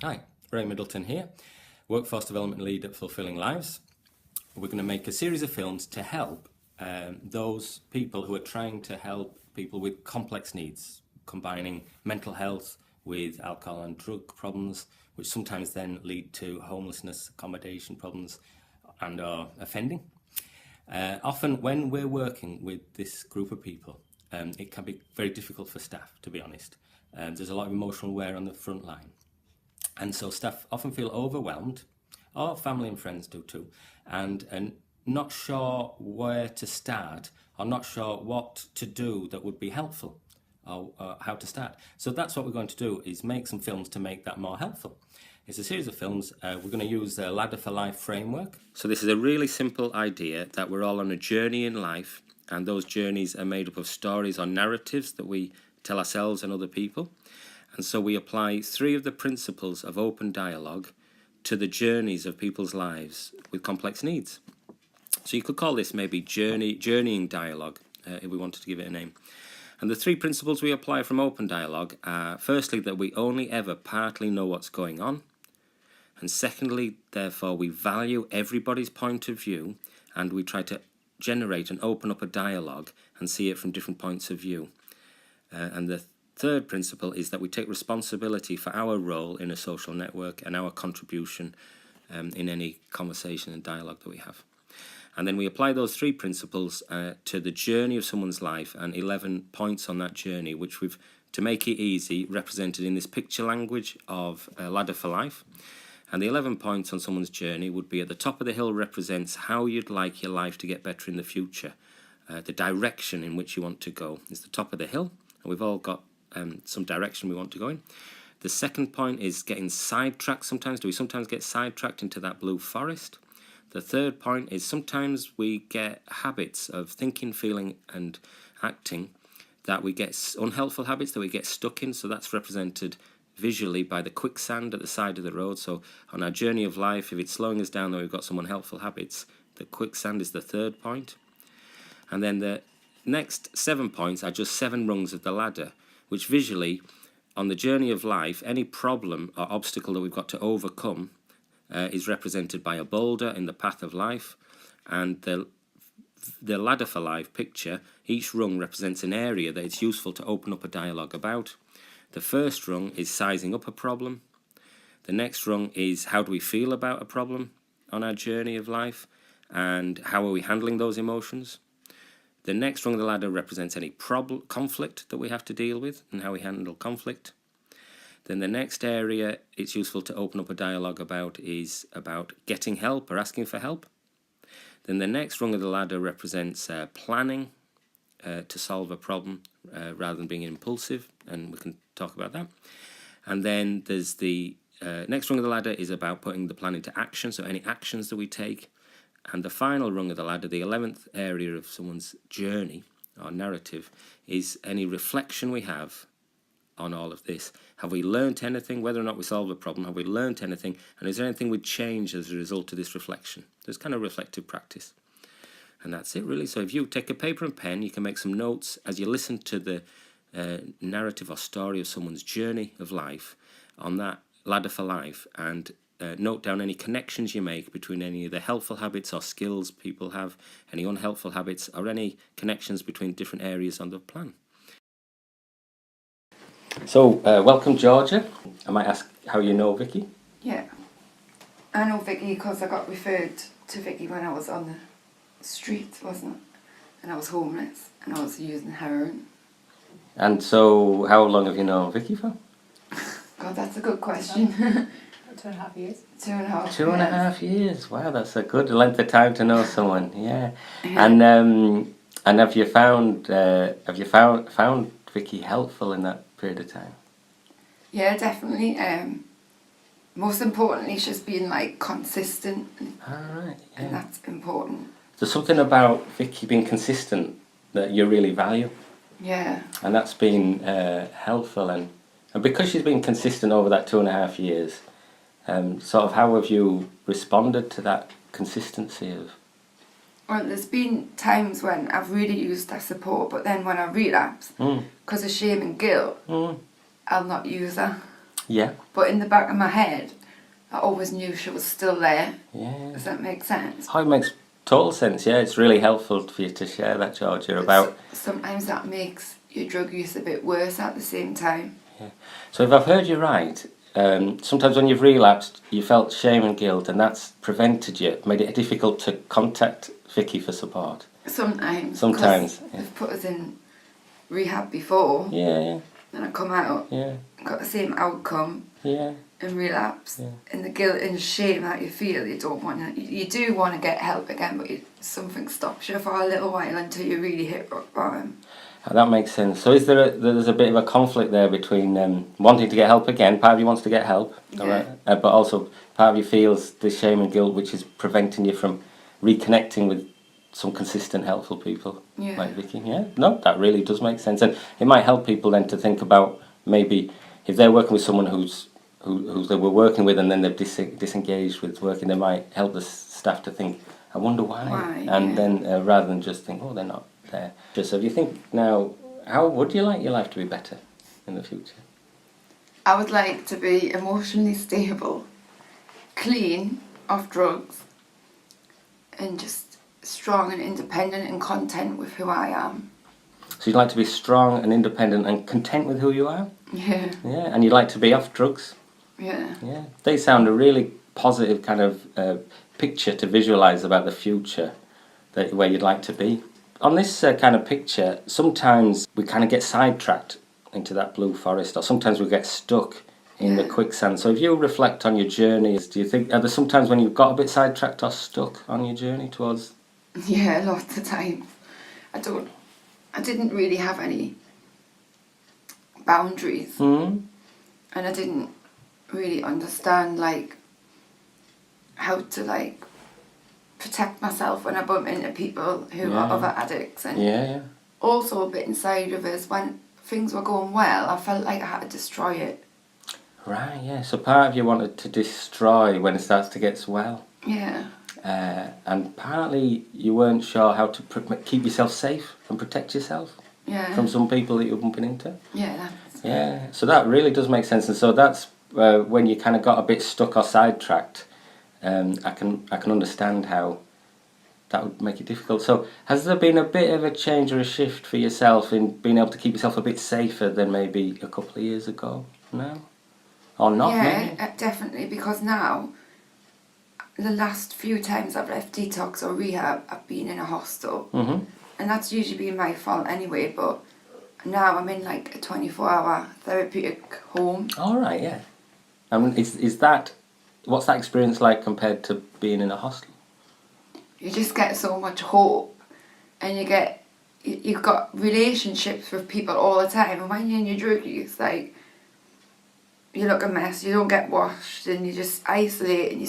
Hi, Ray Middleton here, Workforce Development Lead at Fulfilling Lives. We're going to make a series of films to help those people who are trying to help people with complex needs, combining mental health with alcohol and drug problems, which sometimes then lead to homelessness, accommodation problems, and offending. Often when we're working with this group of people, it can be very difficult for staff, to be honest. There's a lot of emotional wear on the front line. And so staff often feel overwhelmed, or family and friends do too, and not sure where to start, or not sure what to do that would be helpful, or how to start. So that's what we're going to do, is make some films to make that more helpful. It's a series of films. We're going to use the Ladder4Life framework. So this is a really simple idea that we're all on a journey in life, and those journeys are made up of stories or narratives that we tell ourselves and other people. And so we apply 3 of the principles of open dialogue to the journeys of people's lives with complex needs. So you could call this maybe journeying dialogue, if we wanted to give it a name. And the 3 principles we apply from open dialogue are, firstly, that we only ever partly know what's going on. And secondly, therefore, we value everybody's point of view, and we try to generate and open up a dialogue and see it from different points of view. And the third principle is that we take responsibility for our role in a social network and our contribution in any conversation and dialogue that we have. And then we apply those 3 principles to the journey of someone's life, and 11 points on that journey, which we've, to make it easy, represented in this picture language of Ladder4Life. And the 11 points on someone's journey would be: at the top of the hill represents how you'd like your life to get better in the future. The direction in which you want to go is the top of the hill, and we've all got some direction we want to go in. The second point is getting sidetracked sometimes. Do we sometimes get sidetracked into that blue forest? The third point is sometimes we get habits of thinking, feeling and acting that we get unhelpful habits that we get stuck in. So that's represented visually by the quicksand at the side of the road. So on our journey of life, if it's slowing us down that we've got some unhelpful habits, the quicksand is the third point. And then the next 7 points are just 7 rungs of the ladder, which visually, on the journey of life, any problem or obstacle that we've got to overcome is represented by a boulder in the path of life. And the Ladder4Life picture, each rung represents an area that it's useful to open up a dialogue about. The first rung is sizing up a problem. The next rung is how do we feel about a problem on our journey of life, and how are we handling those emotions. The next rung of the ladder represents any conflict that we have to deal with and how we handle conflict. Then the next area it's useful to open up a dialogue about is about getting help or asking for help. Then the next rung of the ladder represents planning to solve a problem rather than being impulsive, and we can talk about that. And then there's the next rung of the ladder is about putting the plan into action, so any actions that we take. And the final rung of the ladder, the 11th area of someone's journey or narrative, is any reflection we have on all of this. Have we learnt anything? Whether or not we solve a problem, have we learnt anything? And is there anything we'd change as a result of this reflection? There's kind of reflective practice. And that's it, really. So if you take a paper and pen, you can make some notes as you listen to the narrative or story of someone's journey of life on that Ladder4Life, and note down any connections you make between any of the helpful habits or skills people have, any unhelpful habits, or any connections between different areas on the plan. So, welcome, Georgia. I might ask how you know Vicky. Yeah, I know Vicky because I got referred to Vicky when I was on the streets, wasn't it? And I was homeless and I was using heroin. And so, how long have you known Vicky for? God, that's a good question. 2.5 years. 2.5 years. 2.5 years. Wow, that's a good length of time to know someone. Yeah. And have you found Vicky helpful in that period of time? Yeah, definitely. Most importantly, she's been like consistent. All right. Yeah. And that's important. There's something about Vicky being consistent that you really value. Yeah. And that's been helpful, and because she's been consistent over that 2.5 years, sort of how have you responded to that consistency of? Well, there's been times when I've really used that support, but then when I relapse, because of shame and guilt, I'll not use her. Yeah. But in the back of my head, I always knew she was still there. Yeah. Does that make sense? Oh, it makes total sense. Yeah, it's really helpful for you to share that, Georgia, about. Sometimes that makes your drug use a bit worse at the same time. Yeah. So if I've heard you right, sometimes when you've relapsed, you felt shame and guilt, and that's prevented you, made it difficult to contact Vicky for support. Sometimes. Sometimes. 'Cause Yeah. they've put us in rehab before, Yeah. Yeah. and I come out, Yeah. got the same outcome, Yeah. and relapse. Yeah. And the guilt and shame that you feel, you don't want to. You do want to get help again, but something stops you for a little while until you really hit rock bottom. That makes sense. So is there's a bit of a conflict there between wanting to get help again, part of you wants to get help, all Yeah. right, but also part of you feels the shame and guilt which is preventing you from reconnecting with some consistent helpful people Yeah. like Vicky. Yeah, no, that really does make sense, and it might help people then to think about maybe if they're working with someone who they were working with and then they've disengaged with working, they might help the staff to think, I wonder why, and yeah. then rather than just think, oh, they're not there. So if you think now, how would you like your life to be better in the future? I would like to be emotionally stable, clean of drugs, and just strong and independent and content with who I am. So you'd like to be strong and independent and content with who you are? Yeah. Yeah, and you'd like to be off drugs? Yeah. Yeah. They sound a really positive kind of picture to visualise about the future, where you'd like to be. On this kind of picture, sometimes we kind of get sidetracked into that blue forest, or sometimes we get stuck in the quicksand. So if you reflect on your journeys, do you think, are there sometimes when you've got a bit sidetracked or stuck on your journey towards... Yeah, lots of times. I didn't really have any boundaries. Mm. And I didn't really understand, like, how to, like, protect myself when I bump into people who are other addicts. And also a bit inside of us, when things were going well, I felt like I had to destroy it. Right, yeah. So part of you wanted to destroy when it starts to get well. Yeah. And partly you weren't sure how to keep yourself safe and protect yourself from some people that you're bumping into. Yeah. Yeah, so that really does make sense. And so that's when you kind of got a bit stuck or sidetracked. I can understand how that would make it difficult. So has there been a bit of a change or a shift for yourself in being able to keep yourself a bit safer than maybe a couple of years ago now? Or not, maybe? Yeah, definitely, because now, the last few times I've left detox or rehab, I've been in a hostel. Mm-hmm. And that's usually been my fault anyway, but now I'm in like a 24-hour therapeutic home. All right, yeah. And is that, what's that experience like compared to being in a hostel? You just get so much hope, and you've got relationships with people all the time, and when you're in your drug use, like, you look a mess, you don't get washed, and you just isolate, and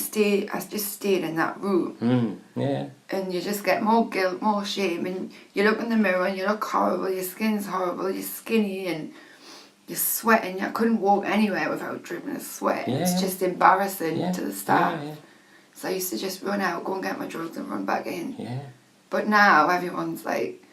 I just stayed in that room. Yeah. And you just get more guilt, more shame, and you look in the mirror and you look horrible, your skin's horrible, you're skinny and you're sweating. I couldn't walk anywhere without dripping with sweat. It's just embarrassing to the staff. Yeah. So I used to just run out, go and get my drugs and run back in. Yeah. But now everyone's like,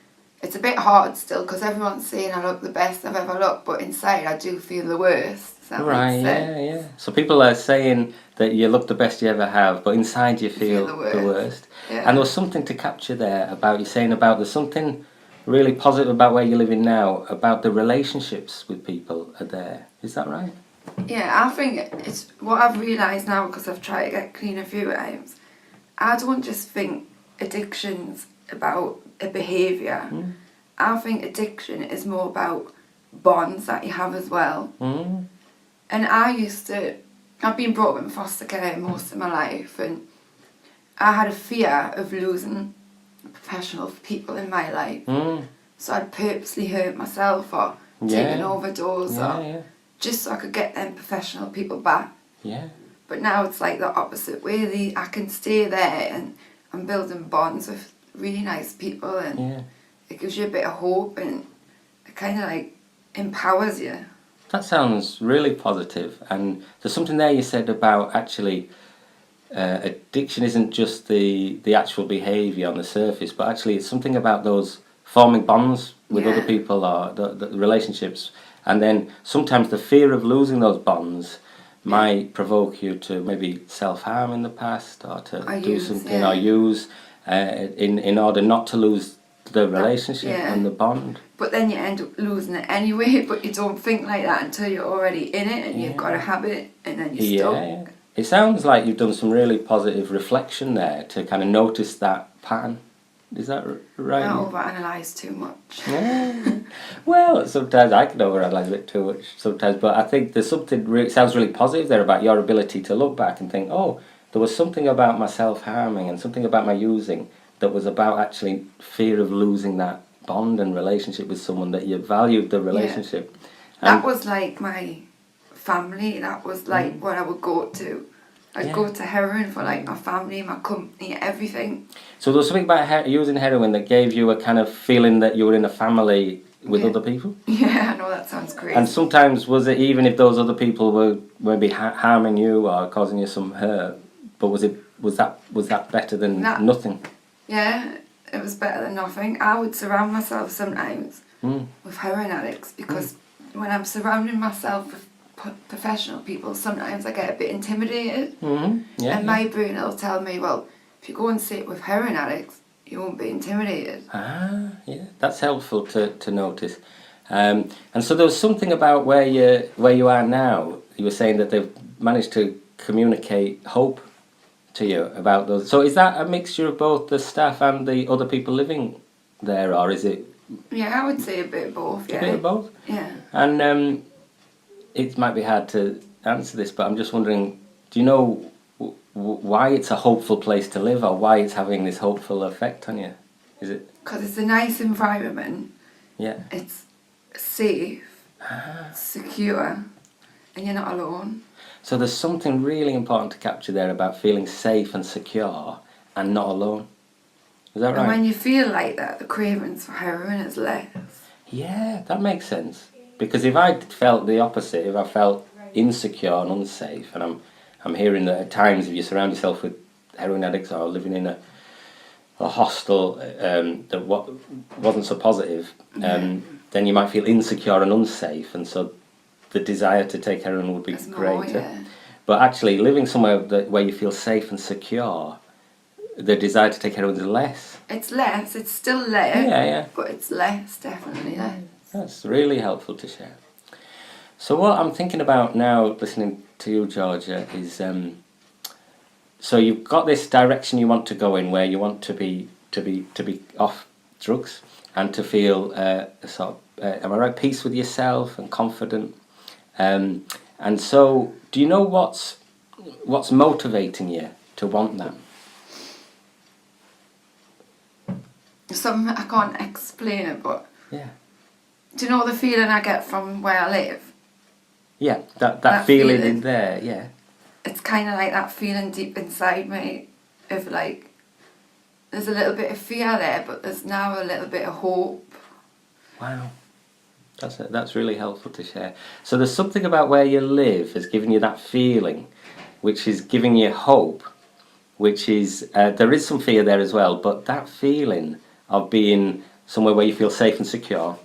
it's a bit hard still because everyone's saying I look the best I've ever looked, but inside I do feel the worst. Right, yeah. So people are saying that you look the best you ever have, but inside you feel the worst. Yeah. And there was something to capture there about you saying about there's something really positive about where you're living now, about the relationships with people are there. Is that right? Yeah, I think it's what I've realised now because I've tried to get clean a few times. I don't just think addiction's about a behaviour. I think addiction is more about bonds that you have as well. And I've been brought up in foster care most of my life, and I had a fear of losing professional people in my life. So I'd purposely hurt myself or take an overdose just so I could get them professional people back. Yeah. But now it's like the opposite way. I can stay there and I'm building bonds with really nice people, and it gives you a bit of hope, and it kind of like empowers you. That sounds really positive, and there's something there you said about actually addiction isn't just the actual behaviour on the surface, but actually it's something about those forming bonds with other people or the relationships. And then sometimes the fear of losing those bonds might provoke you to maybe self-harm in the past, or to do something, or use in order not to lose the relationship and the bond. But then you end up losing it anyway, but you don't think like that until you're already in it and you've got a habit, and then you're stuck. Yeah. It sounds like you've done some really positive reflection there to kind of notice that pattern. Is that right? I overanalyse too much. Yeah. Well, sometimes I can overanalyse a bit too much sometimes, but I think there's something it sounds really positive there about your ability to look back and think, oh, there was something about my self-harming and something about my using that was about actually fear of losing that bond and relationship with someone, that you valued the relationship. Yeah. That was like my family. That was like what I would go to. I'd go to heroin for like my family, my company, everything. So there was something about using heroin that gave you a kind of feeling that you were in a family with other people? Yeah, I know that sounds crazy. And sometimes was it even if those other people were maybe harming you or causing you some hurt, but was that better than nothing? Yeah, it was better than nothing. I would surround myself sometimes with heroin addicts because when I'm surrounding myself with professional people, sometimes I get a bit intimidated. And my brain will tell me, well, if you go and sit with heroin addicts, you won't be intimidated. Yeah, that's helpful to notice. And so there was something about where you are now. You were saying that they've managed to communicate hope to you about those. So is that a mixture of both the staff and the other people living there, or is it? Yeah, I would say a bit of both. Yeah. A bit of both. Yeah. And it might be hard to answer this, but I'm just wondering, do you know why it's a hopeful place to live, or why it's having this hopeful effect on you? Is it? Because it's a nice environment. Yeah. It's safe, secure, and you're not alone. So there's something really important to capture there about feeling safe and secure and not alone. Is that right? And when you feel like that, the cravings for heroin is less. Yeah, that makes sense. Because if I felt the opposite, if I felt insecure and unsafe, and I'm hearing that at times if you surround yourself with heroin addicts or living in a hostel that wasn't so positive, then you might feel insecure and unsafe, and so the desire to take heroin would be greater. Yeah. But actually, living somewhere where you feel safe and secure, the desire to take heroin is less. It's less. It's still there. Yeah. But it's less, definitely less. That's really helpful to share. So what I'm thinking about now, listening to you, Georgia, is so you've got this direction you want to go in, where you want to be off drugs and to feel am I right, peace with yourself and confident. And so, do you know what's motivating you to want that? Something I can't explain it, but yeah. Do you know the feeling I get from where I live? Yeah, that feeling in there, yeah. It's kind of like that feeling deep inside me of like, there's a little bit of fear there, but there's now a little bit of hope. Wow. That's really helpful to share. So there's something about where you live has given you that feeling, which is giving you hope, which is, there is some fear there as well, but that feeling of being somewhere where you feel safe and secure,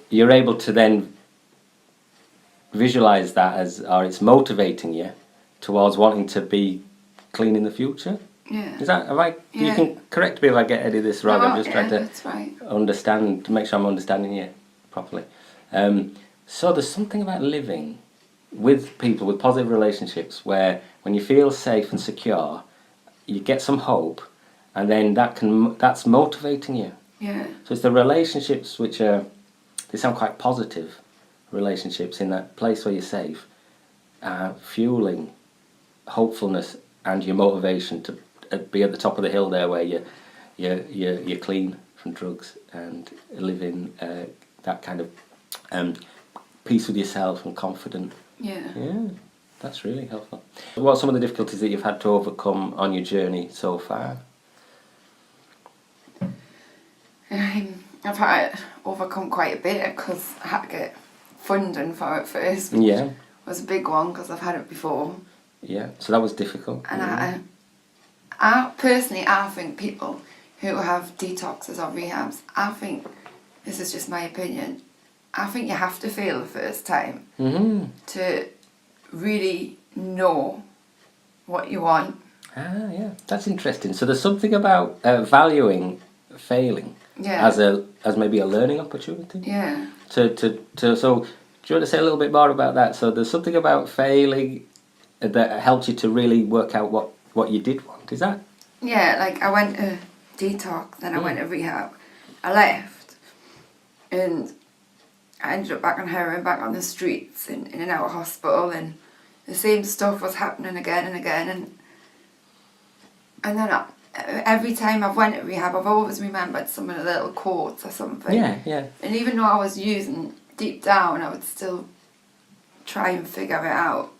you're able to then visualize that or it's motivating you towards wanting to be clean in the future. Yeah. Is that, you can correct me if I get any of this wrong. No, I'm just trying to understand, to make sure I'm understanding you properly. So there's something about living with people, with positive relationships, where when you feel safe and secure, you get some hope, and then that's motivating you. Yeah. So it's the relationships which are, they sound quite positive relationships in that place where you're safe, fueling hopefulness and your motivation to be at the top of the hill there, where you're clean from drugs and live in that kind of peace with yourself and confident. Yeah, that's really helpful. What are some of the difficulties that you've had to overcome on your journey so far? I've had to overcome quite a bit because I had to get funding for it first. Yeah. It was a big one because I've had it before. Yeah, so that was difficult. And I personally think people who have detoxes or rehabs, I think, this is just my opinion, I think you have to fail the first time Mm-hmm. to really know what you want. Ah, yeah, that's interesting. So there's something about valuing failing Yeah. as maybe a learning opportunity. Yeah. So do you want to say a little bit more about that? So there's something about failing that helps you to really work out what you did want. Is that? Yeah, like I went to detox, then I went to rehab. I left and I ended up back on heroin, back on the streets, in and out of hospital, and the same stuff was happening again and again. And then every time I've went to rehab, I've always remembered some of the little quotes or something. Yeah, yeah. And even though I was using deep down, I would still try and figure it out.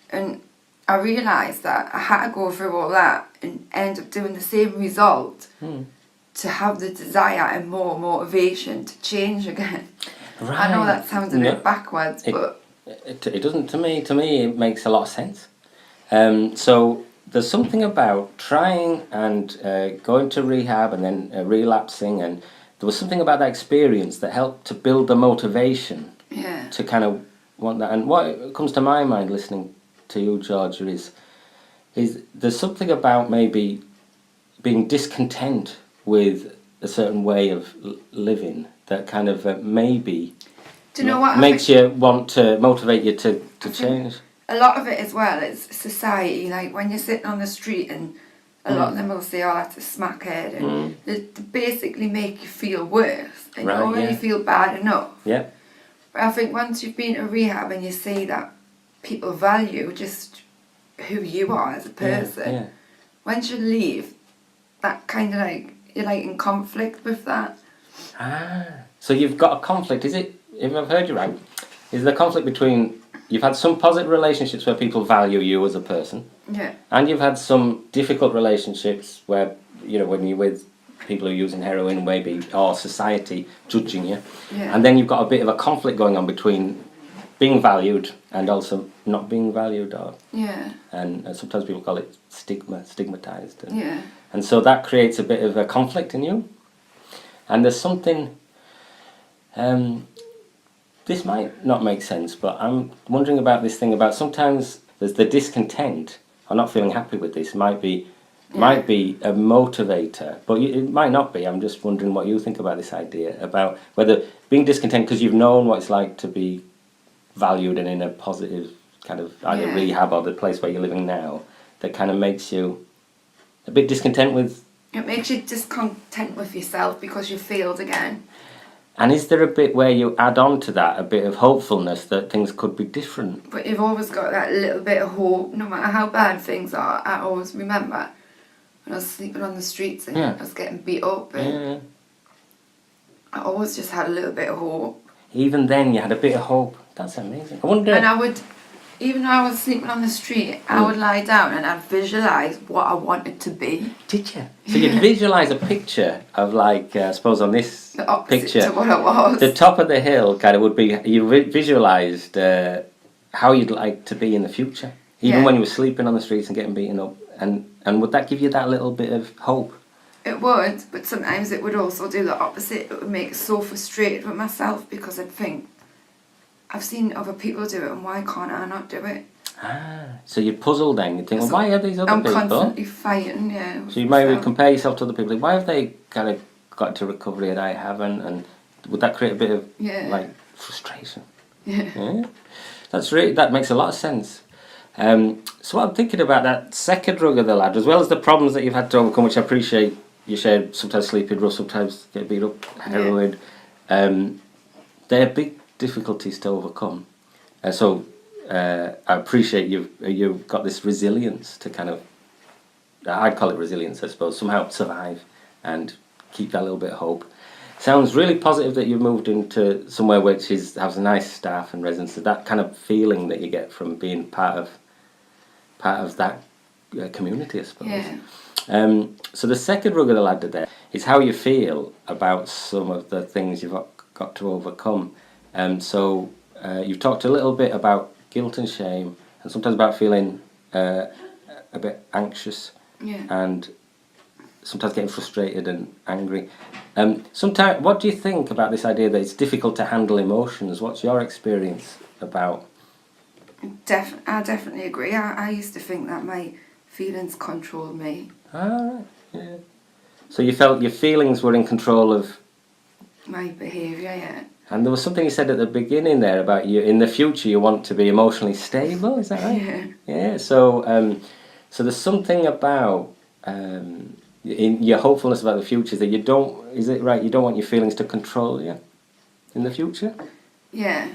And I realised that I had to go through all that and end up doing the same result to have the desire and more motivation to change again. Right. I know that sounds a bit backwards, but it doesn't to me. To me, it makes a lot of sense. So there's something about trying and going to rehab and then relapsing, and there was something about that experience that helped to build the motivation yeah, to kind of want that. And what comes to my mind listening to you, Georgia, is there's something about maybe being discontent with a certain way of living that kind of maybe do you know what? makes you want to motivate you to change. A lot of it as well is society. Like when you're sitting on the street, and a lot of them will say, "Oh, that's a smackhead," and they basically make you feel worse, and Right, you already yeah. feel bad enough. Yeah. But I think once you've been to rehab and you see that people value just who you are as a person, Yeah. once you leave, that kind of like you're like in conflict with that. Ah. So you've got a conflict. Is it? If I've heard you right, is the conflict between you've had some positive relationships where people value you as a person, Yeah. and you've had some difficult relationships where when you're with people who are using heroin, maybe, or society judging you, Yeah. and then you've got a bit of a conflict going on between being valued and also not being valued, or Yeah. and sometimes people call it stigmatized, Yeah. and so that creates a bit of a conflict in you. And there's something. This might not make sense, but I'm wondering about this thing about sometimes there's the discontent or not feeling happy with this might be a motivator, but it might not be. I'm just wondering what you think about this idea about whether being discontent because you've known what it's like to be valued and in a positive kind of either rehab or the place where you're living now, that kind of makes you a bit discontent with. It makes you discontent with yourself because you failed again. And is there a bit where you add on to that a bit of hopefulness that things could be different? But you've always got that little bit of hope, no matter how bad things are. I always remember when I was sleeping on the streets and I was getting beat up, and I always just had a little bit of hope. Even then, you had a bit of hope. That's amazing. I wonder. And I would, even though I was sleeping on the street, I would lie down and I'd visualise what I wanted to be. Did you? So you'd visualise a picture of, like, I suppose on this The opposite picture, to what I was. the top of the hill kind of would be, you visualised how you'd like to be in the future, even when you were sleeping on the streets and getting beaten up. And would that give you that little bit of hope? It would, but sometimes it would also do the opposite. It would make me so frustrated with myself because I'd think, I've seen other people do it and why can't I not do it? Ah, so you'd puzzle then. You'd think, well, why are these other I'm people? constantly fighting, yeah. So you maybe compare yourself to other people. Why have they kind of got to recovery and I haven't? And would that create a bit of like frustration? Yeah. That makes a lot of sense. So I'm thinking about that second rung of the ladder, as well as the problems that you've had to overcome, which I appreciate. You shared sometimes sleeping rough, sometimes get beat up, heroin. They're big difficulties to overcome. So I appreciate you've got this resilience to kind of, I'd call it resilience, I suppose, somehow survive and keep that little bit of hope. Sounds really positive that you've moved into somewhere which has a nice staff and residents. That kind of feeling that you get from being part of that community, I suppose. Yeah. So the second rung of the ladder there is how you feel about some of the things you've got to overcome. So you've talked a little bit about guilt and shame, and sometimes about feeling a bit anxious. Yeah. And sometimes getting frustrated and angry. Sometimes, what do you think about this idea that it's difficult to handle emotions? What's your experience about? I definitely agree. I used to think that my feelings controlled me. Right, yeah. So you felt your feelings were in control of my behaviour, yeah. And there was something you said at the beginning there about you in the future you want to be emotionally stable. Is that right? Yeah. Yeah. So there's something about in your hopefulness about the future that you don't. Is it right? You don't want your feelings to control you in the future. Yeah.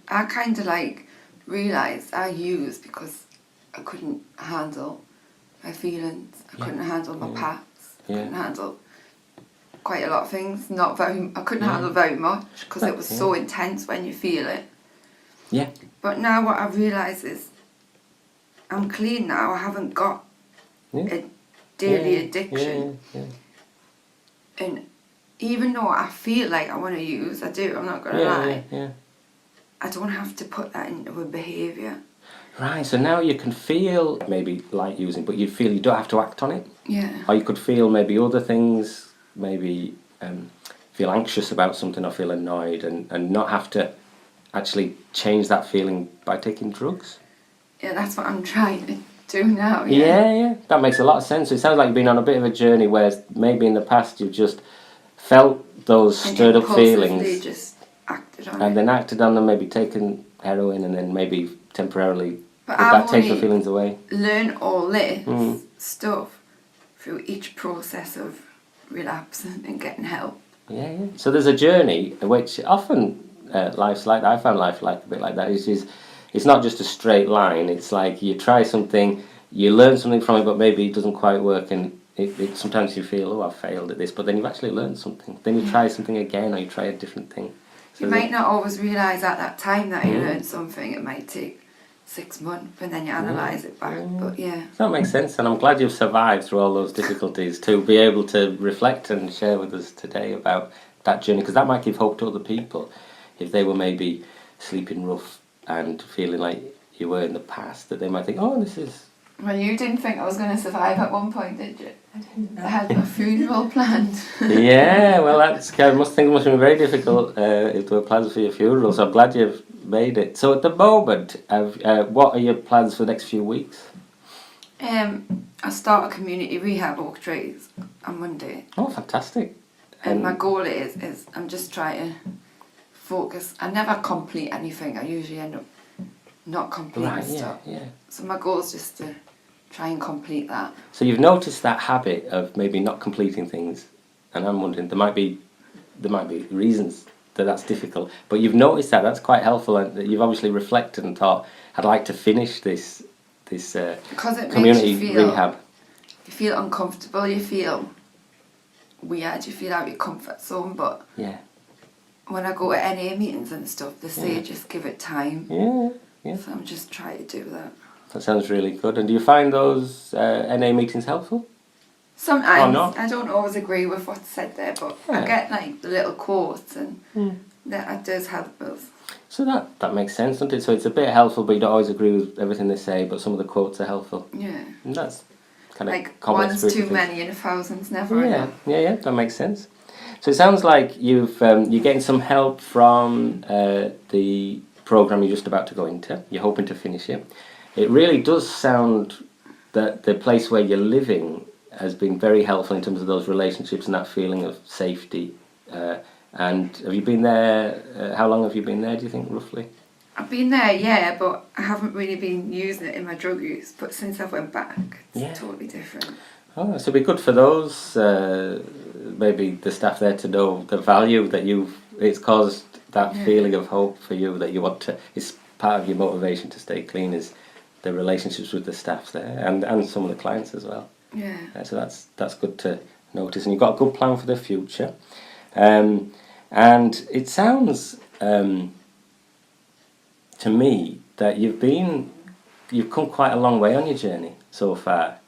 I kind of like realised I used because I couldn't handle my feelings. I couldn't handle my past. I couldn't handle quite a lot of things. I couldn't handle very much because it was so intense when you feel it. Yeah. But now what I've realised is I'm clean now. I haven't got a daily addiction. And even though I feel like I want to use, I do, I'm not going to lie. I don't have to put that into a behaviour. Right, so now you can feel maybe like using, but you feel you don't have to act on it. Yeah. Or you could feel maybe other things, maybe feel anxious about something or feel annoyed and not have to actually change that feeling by taking drugs. Yeah, that's what I'm trying to do now. Yeah, that makes a lot of sense. It sounds like you've been on a bit of a journey where maybe in the past you've just felt those stirred up feelings just acted on and it. then acted on them, maybe taken heroin and then maybe temporarily But did that take the feelings away? Learn all this stuff through each process of relapsing and getting help. Yeah. So there's a journey which often life's like that. I found life like a bit like that. It's not just a straight line. It's like you try something, you learn something from it, but maybe it doesn't quite work, and it sometimes you feel, oh, I failed at this, but then you've actually learned something. Then you try something again, or you try a different thing. So you might not always realise at that time that you learned something. It might take 6 months, and then you analyse it back. But that makes sense, and I'm glad you've survived through all those difficulties to be able to reflect and share with us today about that journey, because that might give hope to other people if they were maybe sleeping rough and feeling like you were in the past, that they might think, oh, this is... Well, you didn't think I was going to survive at one point, did you? I didn't know. I had my funeral planned. Yeah, well, I must think it must have been very difficult if there were plans for your funeral, so I'm glad you've made it. So at the moment, what are your plans for the next few weeks? I start a community rehab walk trays on Monday. Oh, fantastic. And my goal is I'm just trying to focus. I never complete anything. I usually end up not completing stuff. Yeah. So my goal is just to try and complete that. So you've noticed that habit of maybe not completing things, and I'm wondering there might be reasons that that's difficult, but you've noticed that's quite helpful, and that you've obviously reflected and thought, I'd like to finish this because it community makes you feel, rehab. You feel uncomfortable. You feel weird. You feel out of your comfort zone. But when I go to NA meetings and stuff, they say just give it time. Yeah. So I'm just trying to do that. That sounds really good. And do you find those NA meetings helpful? Sometimes. Or not? I don't always agree with what's said there, but I get like the little quotes, and that does help us. So that makes sense, doesn't it? So it's a bit helpful, but you don't always agree with everything they say, but some of the quotes are helpful. Yeah. And that's kind of like complex one's too many and a thousand's never enough. Yeah, that makes sense. So it sounds like you're getting some help from the program you're just about to go into. You're hoping to finish it. It really does sound that the place where you're living has been very helpful in terms of those relationships and that feeling of safety. And have you been there? How long have you been there, do you think, roughly? I've been there, but I haven't really been using it in my drug use. But since I went back, it's totally different. Oh, so it'd be good for those, maybe the staff there, to know the value that it's caused that feeling of hope for you, that you want to, it's part of your motivation to stay clean, is the relationships with the staff there and some of the clients as well. Yeah. So that's good to notice, and you've got a good plan for the future. And it sounds to me that you've come quite a long way on your journey so far.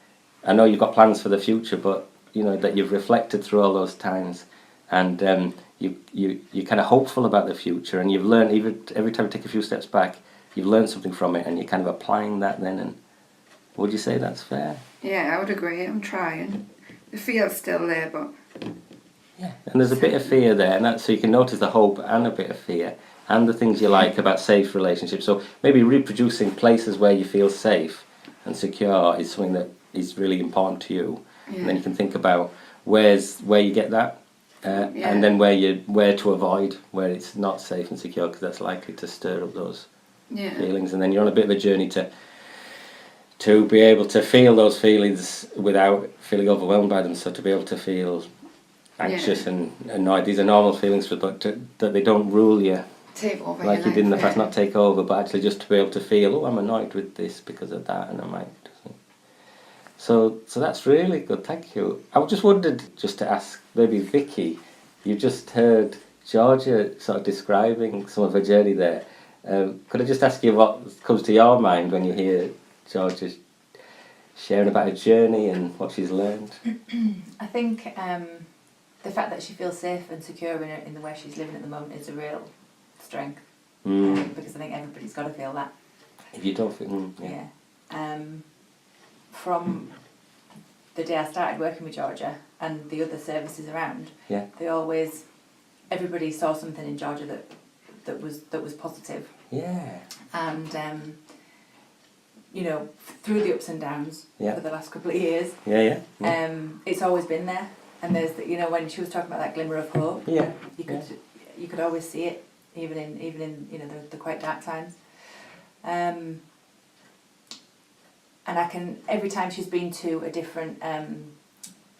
I know you've got plans for the future, but you know that you've reflected through all those times, and you're kind of hopeful about the future, and you've learned, even every time you take a few steps back, you've learned something from it, and you're kind of applying that then Would you say that's fair? Yeah, I would agree. I'm trying. The fear's still there, but Yeah. And there's a bit of fear there, and so you can notice the hope and a bit of fear, and the things you like about safe relationships. So maybe reproducing places where you feel safe and secure is something that is really important to you. And then you can think about where you get that, and then where to avoid where it's not safe and secure, because that's likely to stir up those feelings. And then you're on a bit of a journey to be able to feel those feelings without feeling overwhelmed by them. So to be able to feel anxious and annoyed, these are normal feelings, but that they don't rule you. Take over like you did in the past, not take over, but actually just to be able to feel, oh, I'm annoyed with this because of that, and I might. So that's really good, thank you. I just wondered, just to ask, maybe Vicky, you just heard Georgia sort of describing some of her journey there. Could I just ask you what comes to your mind when you hear Georgia sharing about her journey and what she's learned? I think the fact that she feels safe and secure in the way she's living at the moment is a real strength, because I think everybody's got to feel that. If you don't feel, from the day I started working with Georgia and the other services around, everybody saw something in Georgia that was positive. Yeah. And through the ups and downs for the last couple of years, it's always been there. And there's when she was talking about that glimmer of hope, you could always see it, even in the quite dark times. And I can, every time she's been to a different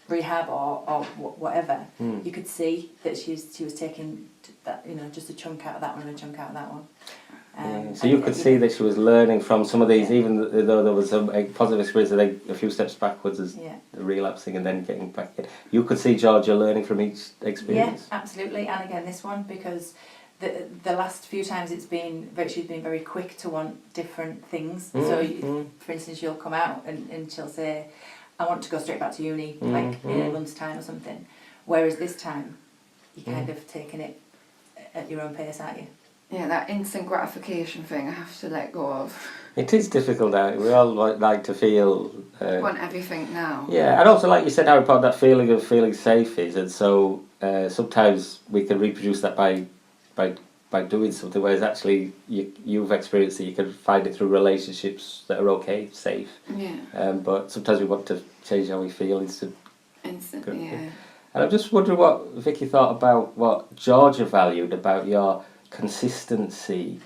rehab or whatever, you could see that she was taking that, just a chunk out of that one and a chunk out of that one. So you could see that she was learning from some of these, even though there was a positive experience, a few steps backwards as relapsing and then getting back in. You could see Georgia learning from each experience. Yeah, absolutely. And again, this one, because the last few times she's been very quick to want different things. So, for instance, you'll come out and she'll say, I want to go straight back to uni, like in a month's time or something. Whereas this time, you're kind of taking it at your own pace, aren't you? Yeah, that instant gratification thing I have to let go of. It is difficult now. We all like to feel... want everything now. Yeah, and also like you said, how important that feeling of feeling safe is. And so sometimes we can reproduce that by doing something, whereas actually you've experienced that you can find it through relationships that are okay, safe. Yeah. But sometimes we want to change how we feel instantly, yeah. And I'm just wondering what Vicky thought about what Georgia valued about your consistency.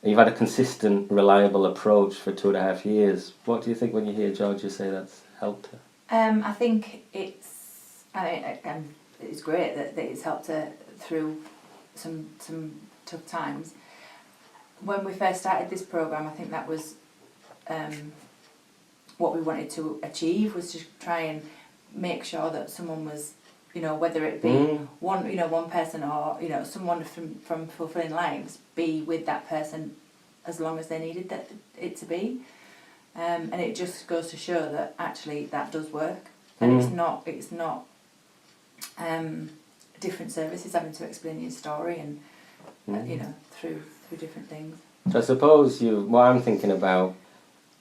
You've had a consistent, reliable approach for 2.5 years. What do you think when you hear Georgia say that's helped her? I think it's great that it's helped her through some tough times. When we first started this programme, I think that was what we wanted to achieve, was to try and make sure that someone was, whether it be one person or someone from Fulfilling Lives, be with that person as long as they needed it to be, and it just goes to show that actually that does work, and it's not different services having to explain your story and through different things. So I suppose what I'm thinking about,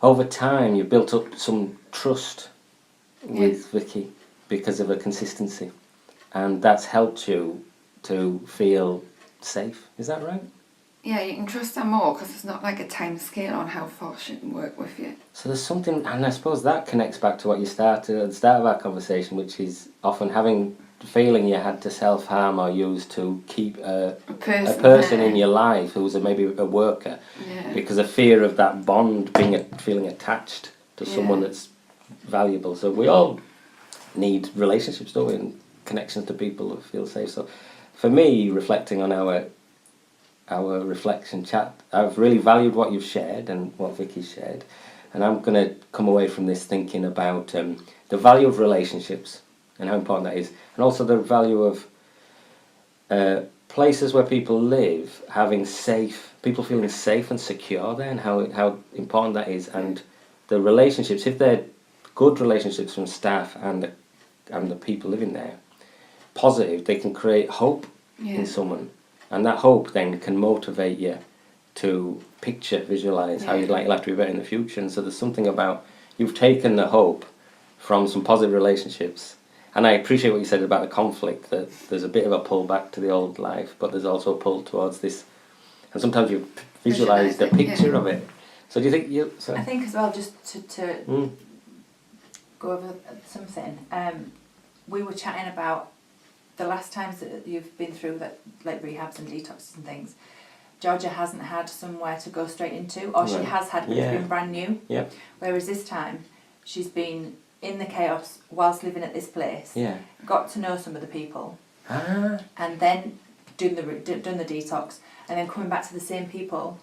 over time you built up some trust with Vicky because of her consistency, and that's helped you to feel safe. Is that right? Yeah, you can trust her more because there's not like a time scale on how far she can work with you. So there's something, and I suppose that connects back to what you started at the start of our conversation, which is often having the feeling you had to self-harm or use to keep a person in your life who's maybe a worker, because of fear of that bond feeling attached to someone that's valuable. So we all need relationships, don't we, and connections to people that feel safe. So for me, reflecting on our reflection chat, I've really valued what you've shared and what Vicky shared, and I'm going to come away from this thinking about the value of relationships and how important that is, and also the value of places where people live, people feeling safe and secure there, and how important that is, and the relationships, if they're good relationships from staff and the people living there, positive, they can create hope in someone. And that hope then can motivate you to visualise how you'd like your life to be better in the future. And so there's something about you've taken the hope from some positive relationships. And I appreciate what you said about the conflict, that there's a bit of a pull back to the old life, but there's also a pull towards this. And sometimes you visualise the picture of it. So do you think you... I think as well, just to go over something, we were chatting about the last times that you've been through that, like rehabs and detoxes and things. Georgia hasn't had somewhere to go straight into, or she has had, but it's been brand new. Yeah. Whereas this time, she's been in the chaos whilst living at this place. Yeah. Got to know some of the people. Ah. And then done the detox, and then coming back to the same people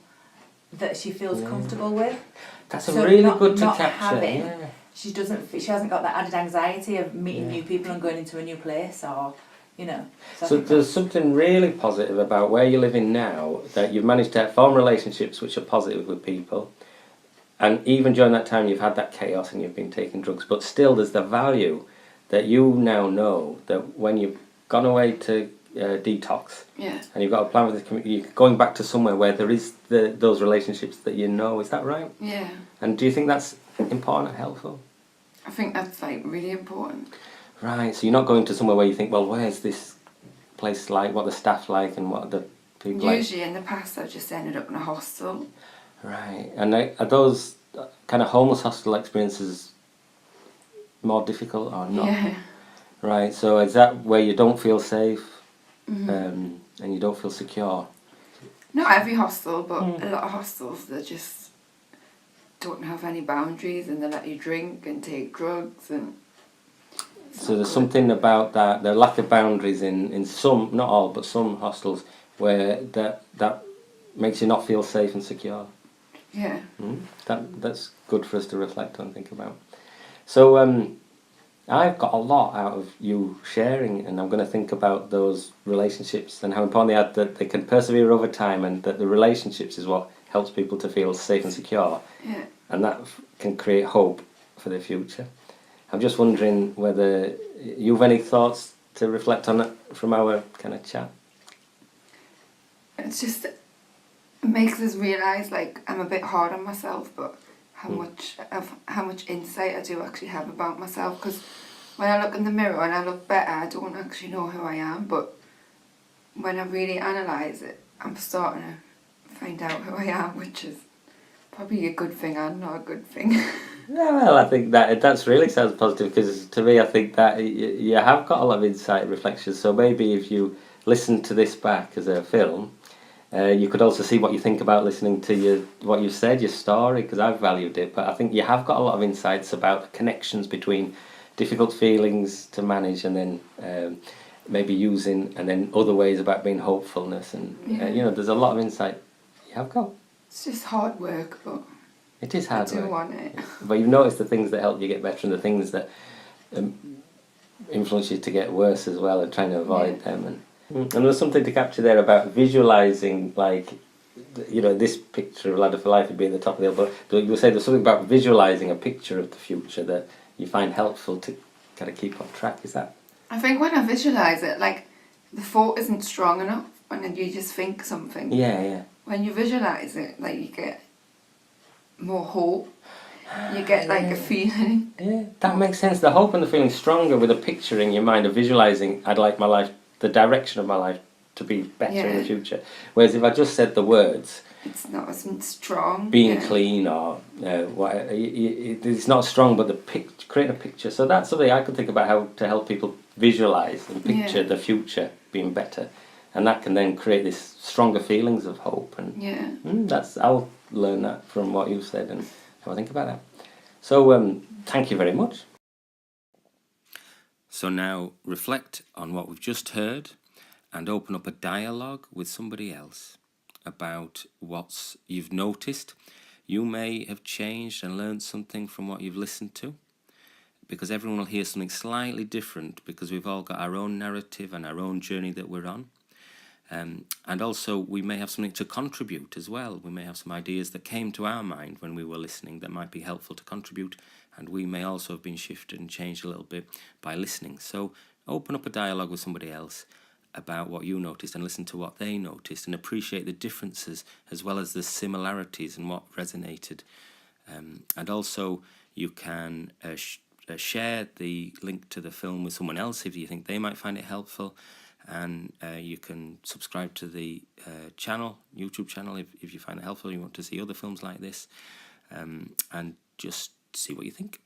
that she feels comfortable with. That's really good to not capture. Having, she hasn't got that added anxiety of meeting new people and going into a new place, or you know. So there's something really positive about where you're living now, that you've managed to form relationships which are positive with people, and even during that time you've had that chaos and you've been taking drugs, but still there's the value that you now know that when you've gone away to detox, and you've got a plan with this community, you're going back to somewhere where there is those relationships that you know. Is that right? Yeah. And do you think that's important and helpful? I think that's like really important. Right, so you're not going to somewhere where you think, well, where's this place like, what the staff like, and what the people like? Usually in the past I've just ended up in a hostel. Right, and are those kind of homeless hostel experiences more difficult or not? Yeah. Right, so is that where you don't feel safe and you don't feel secure? Not every hostel, but a lot of hostels, they just don't have any boundaries and they let you drink and take drugs and... So there's something about that, the lack of boundaries in some, not all, but some hostels where that makes you not feel safe and secure. Yeah. That's good for us to reflect on and think about. So I've got a lot out of you sharing, and I'm going to think about those relationships and how important they are, that they can persevere over time, and that the relationships is what helps people to feel safe and secure. Yeah. And that can create hope for the future. I'm just wondering whether you've any thoughts to reflect on it from our kind of chat. It's just, it makes us realise, like, I'm a bit hard on myself, but how much insight I do actually have about myself. Because when I look in the mirror and I look better, I don't actually know who I am. But when I really analyse it, I'm starting to find out who I am, which is probably a good thing and not a good thing. Yeah, well, I think that's really sounds positive, because to me, I think that you have got a lot of insight and reflections. So maybe if you listen to this back as a film, you could also see what you think about listening to what you said, your story, because I've valued it. But I think you have got a lot of insights about connections between difficult feelings to manage, and then maybe using, and then other ways about being hopefulness, and there's a lot of insight you have got. It's just hard work, but it is hard I do work. want it. But you've noticed the things that help you get better and the things that influence you to get worse as well, and trying to avoid them. And there's something to capture there about visualising, like, this picture of Ladder4Life would be at the top of the hill, but you say there's something about visualising a picture of the future that you find helpful to kind of keep on track. Is that? I think when I visualise it, like, the thought isn't strong enough, and then you just think something. Yeah. When you visualise it, like, you get more hope. You get like a feeling. Yeah, that makes sense. The hope and the feeling stronger with a picture in your mind of visualising, I'd like my life, the direction of my life to be better in the future. Whereas if I just said the words, it's not as strong. Being clean or whatever, it's not strong, but create a picture. So that's something I could think about, how to help people visualise and picture the future being better. And that can then create this stronger feelings of hope. And I'll learn that from what you've said and have a think about that. So thank you very much. So now reflect on what we've just heard and open up a dialogue with somebody else about what you've noticed. You may have changed and learned something from what you've listened to, because everyone will hear something slightly different, because we've all got our own narrative and our own journey that we're on. And also we may have something to contribute as well. We may have some ideas that came to our mind when we were listening that might be helpful to contribute, and we may also have been shifted and changed a little bit by listening. So open up a dialogue with somebody else about what you noticed and listen to what they noticed, and appreciate the differences as well as the similarities and what resonated. And also You can share the link to the film with someone else if you think they might find it helpful. And you can subscribe to the YouTube channel, if you find it helpful, you want to see other films like this, and just see what you think.